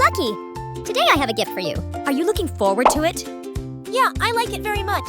lucky! Today I have a gift for you. Are you looking forward to it? Yeah, I like it very much.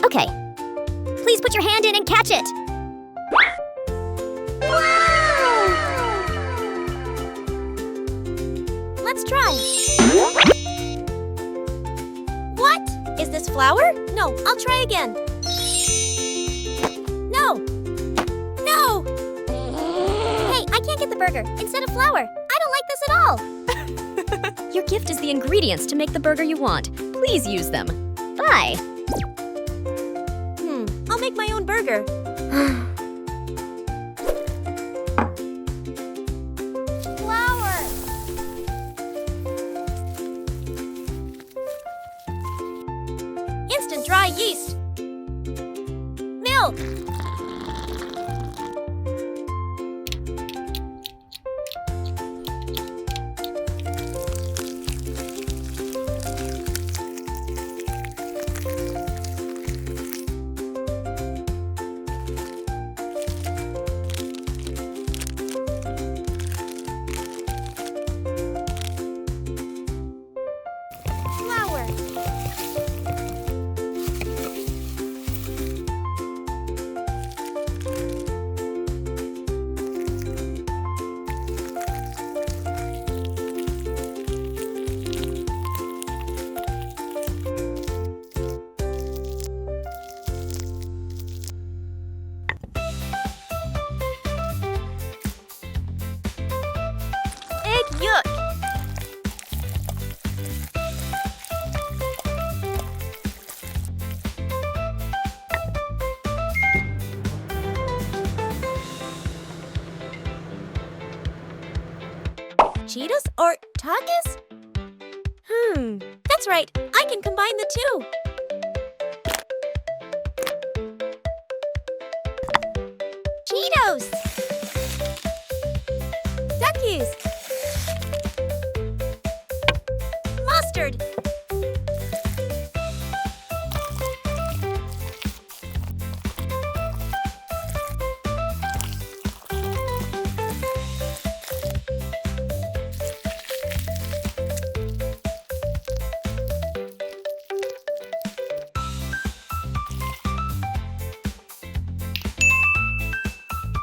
Okay. Please put your hand in and catch it. Wow! Let's try. What? Is this flour? No, I'll try again. No! No! Hey, I can't get the burger. Instead of flour. I don't like this at all. Your gift is the ingredients to make the burger you want. Please use them. Bye. I'll make my own burger. Flour! Instant dry yeast. Milk. Flour. Egg yolk. Cheetos or Takis? That's right. I can combine the two. Cheetos! Takis! Mustard!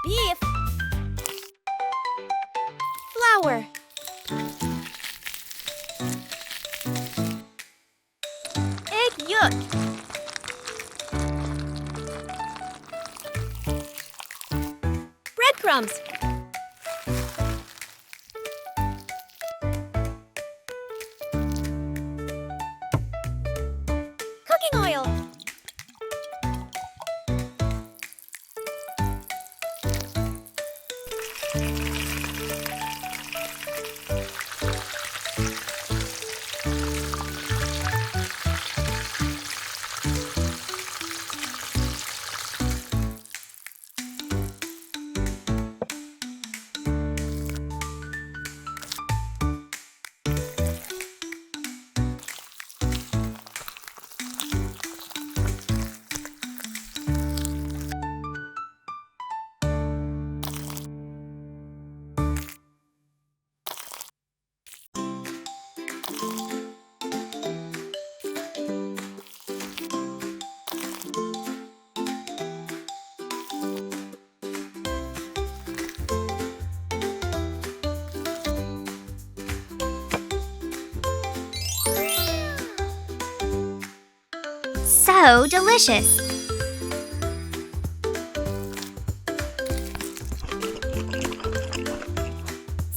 Beef. Flour. Egg yolk. Breadcrumbs. Cooking oil. So delicious.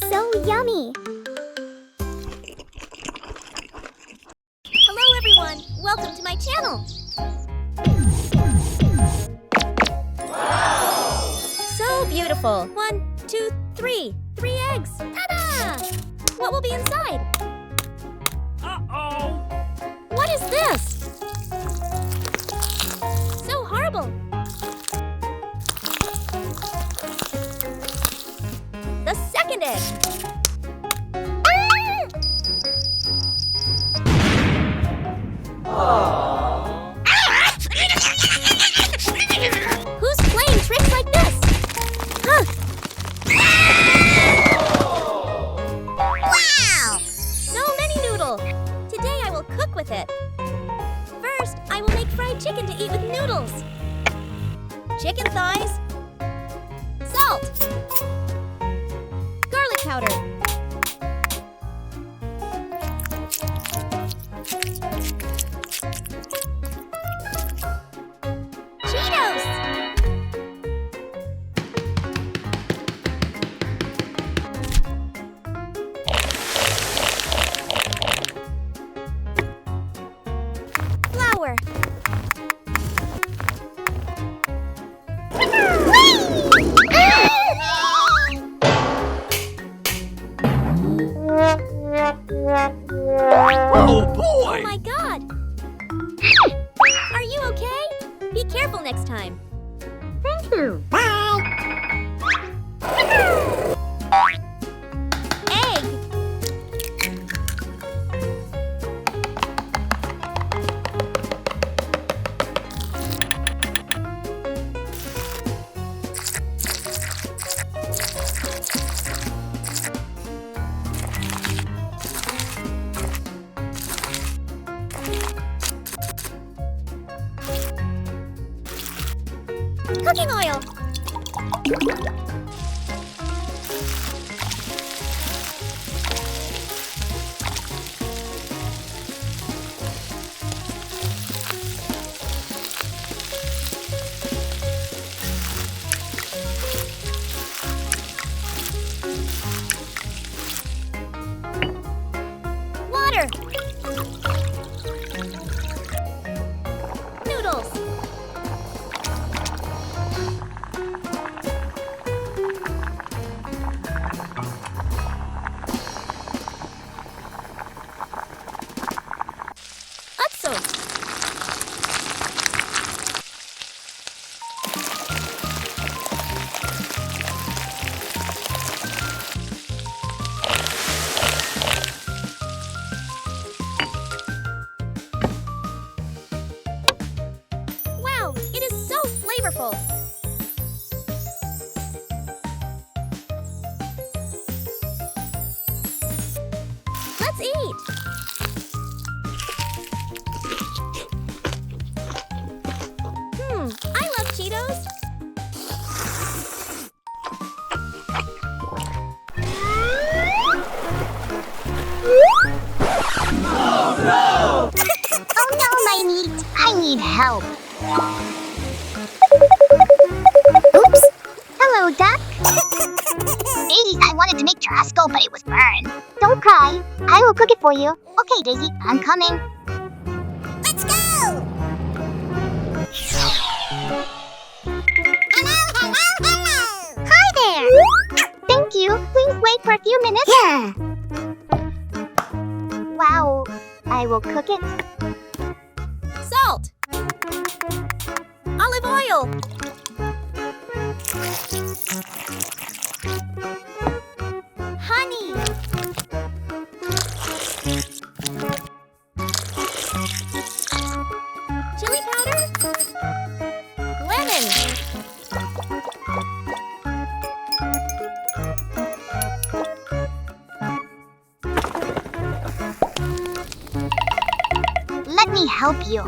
So yummy. Hello everyone, welcome to my channel. Wow! So beautiful. 1, 2, 3. 3 eggs. Ta-da! What will be inside? Uh-oh! What is this? So horrible. The second egg. Who's playing tricks like this? Huh? Wow! fried chicken to eat with noodles. Chicken thighs. Salt. Garlic powder. Cheetos. Flour. Oh boy! Oh my god! Are you okay? Be careful next time. Thank you. Egg. Cooking oil. Water. Noodles. Hot sauce. Wow, it is so flavorful. Let's eat. I love Cheetos. Oh no, my meat! I need help. Oops! Hello, duck. Daisy, I wanted to make churrasco, but it was burned. Don't cry. I will cook it for you. Okay, Daisy, I'm coming. Let's go! Hello! Hi there! Thank you. Please wait for a few minutes. Yeah. Wow. I will cook it. Salt. Olive oil. Honey. Chili powder. Lemon. Let me help you.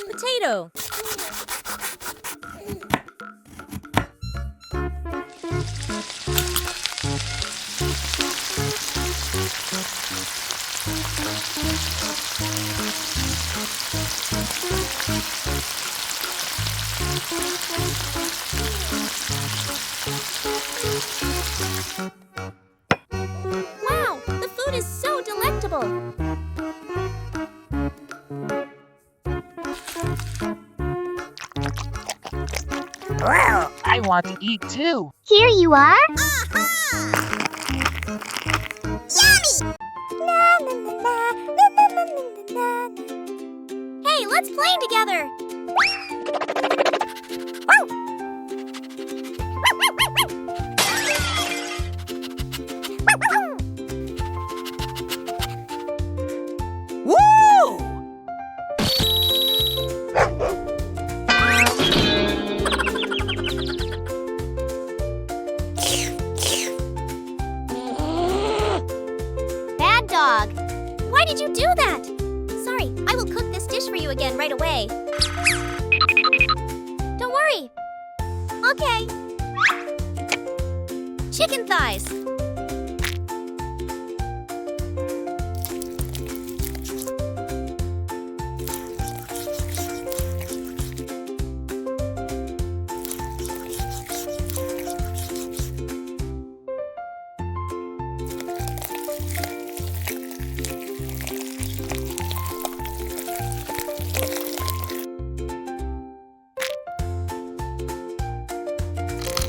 Potato. Wow, the food is so delectable. I want to eat too. Here you are. Hey, let's play together. did you do that? Sorry, I will cook this dish for you again right away. Don't worry. Okay. Chicken thighs.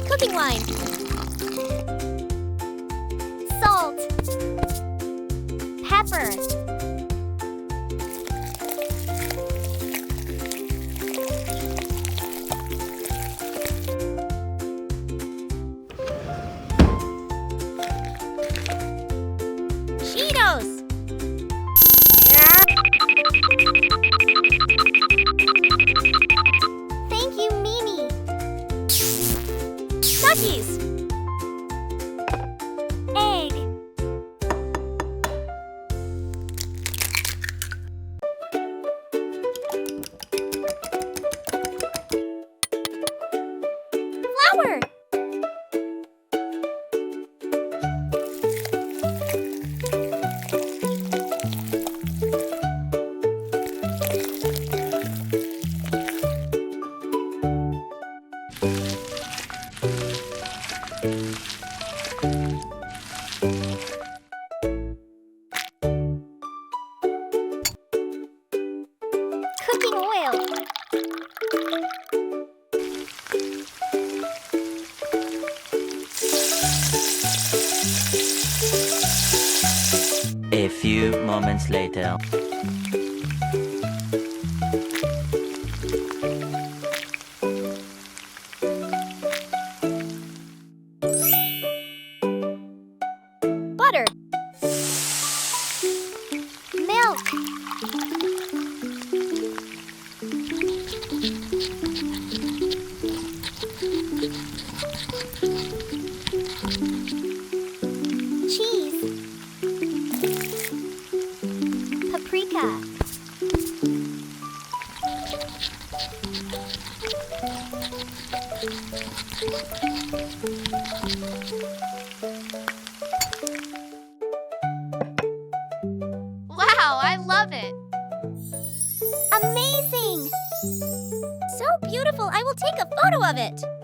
Cooking wine. Salt. Pepper. Cheetos. Thank you, Mimi. Cookies. Egg. Flour. Cooking oil. A few moments later. Butter. Milk. Cheese. Paprika. Wow, I love it. Amazing! So beautiful, I will take a photo of it.